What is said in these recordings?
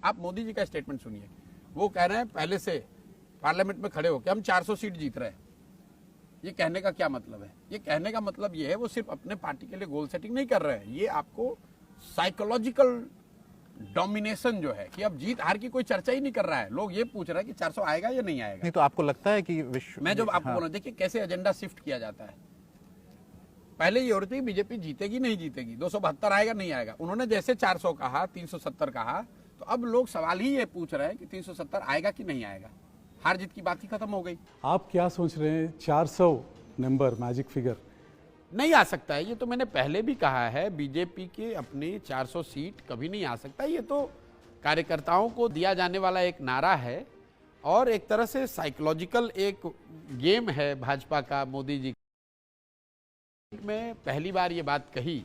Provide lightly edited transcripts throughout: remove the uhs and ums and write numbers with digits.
आप मोदी जी का स्टेटमेंट सुनिए, वो कह रहे हैं पहले से पार्लियामेंट में खड़े होकर हम 400 सीट जीत रहे हैं। ये कहने का क्या मतलब है? ये कहने का मतलब ये है वो सिर्फ अपने पार्टी के लिए गोल सेटिंग नहीं कर रहे हैं, ये आपको साइकोलॉजिकल डोमिनेशन जो है कि अब जीत हार की कोई चर्चा ही नहीं कर रहा है। लोग ये पूछ रहे हैं कि 400 आएगा या नहीं आएगा। नहीं तो आपको लगता है कि मैं जो आपको बोला, देखिए कैसे एजेंडा शिफ्ट किया जाता है। पहले ये हो रही थी बीजेपी जीतेगी नहीं जीतेगी, 272 आएगा नहीं आएगा। उन्होंने जैसे 400 कहा, 370 कहा, तो अब लोग सवाल ही ये पूछ रहे हैं कि 370 आएगा कि नहीं आएगा। हार जीत की बात ही खत्म हो गई। आप क्या सोच रहे हैं 400 नंबर मैजिक फिगर नहीं आ सकता है। ये तो मैंने पहले भी कहा है, बीजेपी के अपनी 400 सीट कभी नहीं आ सकता। ये तो कार्यकर्ताओं को दिया जाने वाला एक नारा है और एक तरह से साइकोलॉजिकल एक गेम है भाजपा का। मोदी जी में पहली बार ये बात कही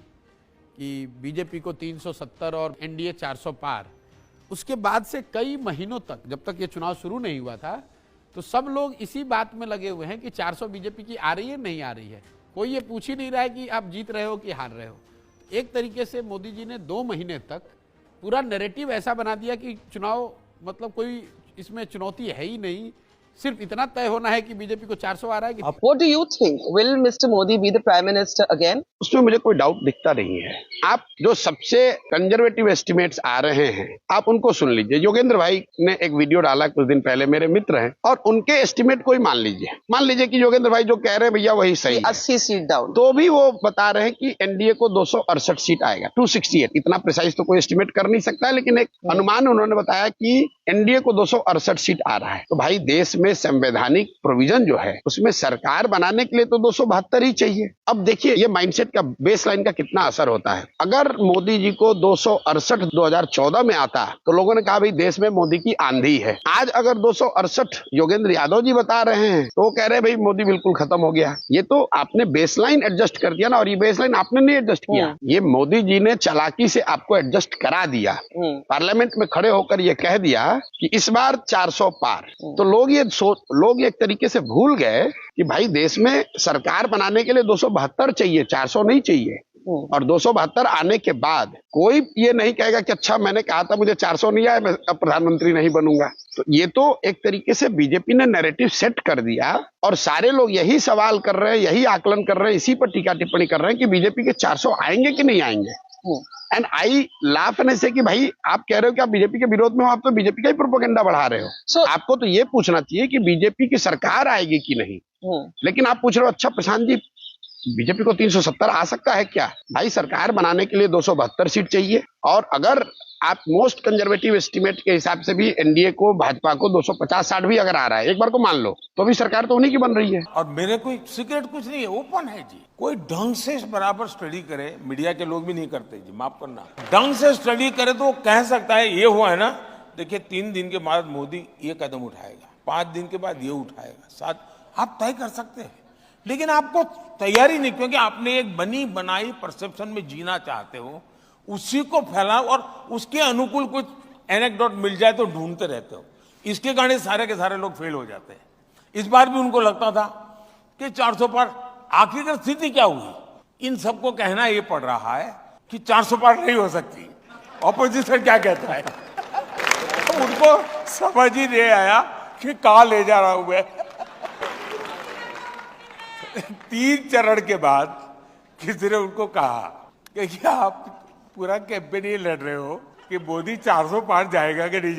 कि बीजेपी को 370 और एनडीए 400 पार। उसके बाद से कई महीनों तक, जब तक ये चुनाव शुरू नहीं हुआ था, तो सब लोग इसी बात में लगे हुए हैं कि 400 बीजेपी की आ रही है नहीं आ रही है। कोई ये पूछ ही नहीं रहा है कि आप जीत रहे हो कि हार रहे हो। एक तरीके से मोदी जी ने 2 महीने तक पूरा नैरेटिव ऐसा बना दिया कि चुनाव मतलब कोई इसमें चुनौती है ही नहीं, सिर्फ इतना तय होना है कि बीजेपी को 400 आ रहा है कि What do you think? Will Mr. Modi be the Prime Minister again? उसमें मुझे कोई डाउट दिखता नहीं है। आप जो सबसे कंजर्वेटिव एस्टिमेट्स आ रहे हैं आप उनको सुन लीजिए। योगेंद्र भाई ने एक वीडियो डाला कुछ दिन पहले, मेरे मित्र हैं, और उनके एस्टिमेट को ही मान लीजिए कि योगेंद्र भाई जो कह रहे हैं भैया वही सही है। 80 सीट डाउन, तो भी वो बता रहे हैं कि एनडीए को 268 सीट आएगा, 268। इतना प्रिसाइज तो कोई एस्टिमेट कर नहीं सकता है, लेकिन एक अनुमान उन्होंने बताया कि एनडीए को 268 सीट आ रहा है। तो भाई देश में संवैधानिक प्रोविजन जो है उसमें सरकार बनाने के लिए तो 272 ही चाहिए। अब देखिए ये माइंडसेट का, बेसलाइन का कितना असर होता है। अगर मोदी जी को 268 2014 में आता तो लोगों ने कहा भाई देश में मोदी की आंधी है। आज अगर 268 योगेंद्र यादव जी बता रहे हैं तो वो कह रहे हैं भाई मोदी बिल्कुल खत्म हो गया। ये तो आपने बेसलाइन एडजस्ट कर दिया ना, और ये बेसलाइन आपने नहीं एडजस्ट किया, ये मोदी जी ने चालाकी से आपको एडजस्ट करा दिया। पार्लियामेंट में खड़े होकर ये कह दिया कि इस बार 400 पार। तो लोग एक तरीके से भूल गए कि भाई देश में सरकार बनाने के लिए 272 चाहिए, 400 नहीं चाहिए। और 272 आने के बाद कोई ये नहीं कहेगा कि अच्छा मैंने कहा था मुझे 400 नहीं आया, मैं अब प्रधानमंत्री नहीं बनूंगा। तो ये तो एक तरीके से बीजेपी ने नैरेटिव सेट कर दिया और सारे लोग यही सवाल कर रहे हैं, यही आकलन कर रहे हैं, इसी पर टीका टिप्पणी कर रहे हैं कि बीजेपी के 400 आएंगे कि नहीं आएंगे। एंड आई लाफ एंड से कि भाई आप कह रहे हो कि आप बीजेपी के विरोध में हो, आप तो बीजेपी का ही प्रोपेगेंडा बढ़ा रहे हो। आपको तो ये पूछना चाहिए कि बीजेपी की सरकार आएगी कि नहीं। लेकिन आप पूछ रहे हो अच्छा प्रशांत जी बीजेपी को 370 आ सकता है क्या? भाई सरकार बनाने के लिए 272 सीट चाहिए, और अगर आप मोस्ट कंजर्वेटिव एस्टिमेट के हिसाब से भी एनडीए को, भाजपा को 250-60 भी अगर आ रहा है, एक बार को मान लो, तो भी सरकार तो उन्हीं की बन रही है। और मेरे कोई सीक्रेट कुछ नहीं है, ओपन है जी। कोई ढंग से बराबर स्टडी करे, मीडिया के लोग भी नहीं करते जी, माफ करना। ढंग से स्टडी करे तो कह सकता है ये हुआ है ना। देखिए 3 दिन के बाद मोदी ये कदम उठाएगा, 5 दिन के बाद ये उठाएगा, 7 आप तय कर सकते हैं। लेकिन आपको तैयारी नहीं, क्योंकि आपने एक बनी बनाई परसेप्शन में जीना चाहते हो, उसी को फैलाओ और उसके अनुकूल कुछ एनेक्डोट मिल जाए तो ढूंढते रहते हो। इसके कारण सारे के सारे लोग फेल हो जाते हैं। इस बार भी उनको लगता था कि 400 पर, आखिरकार स्थिति क्या हुई? इन सबको कहना ये पड़ रहा है कि 400 पर नहीं हो सकती। ऑपोजिशन क्या कहता है तो उनको समझ ही नहीं आया कि कहां ले जा रहा हूं मैं। 3 चरण के बाद किसी ने उनको कहा कि आप पूरा कैंपेन ये लड़ रहे हो कि मोदी 400 पार जाएगा कि नहीं।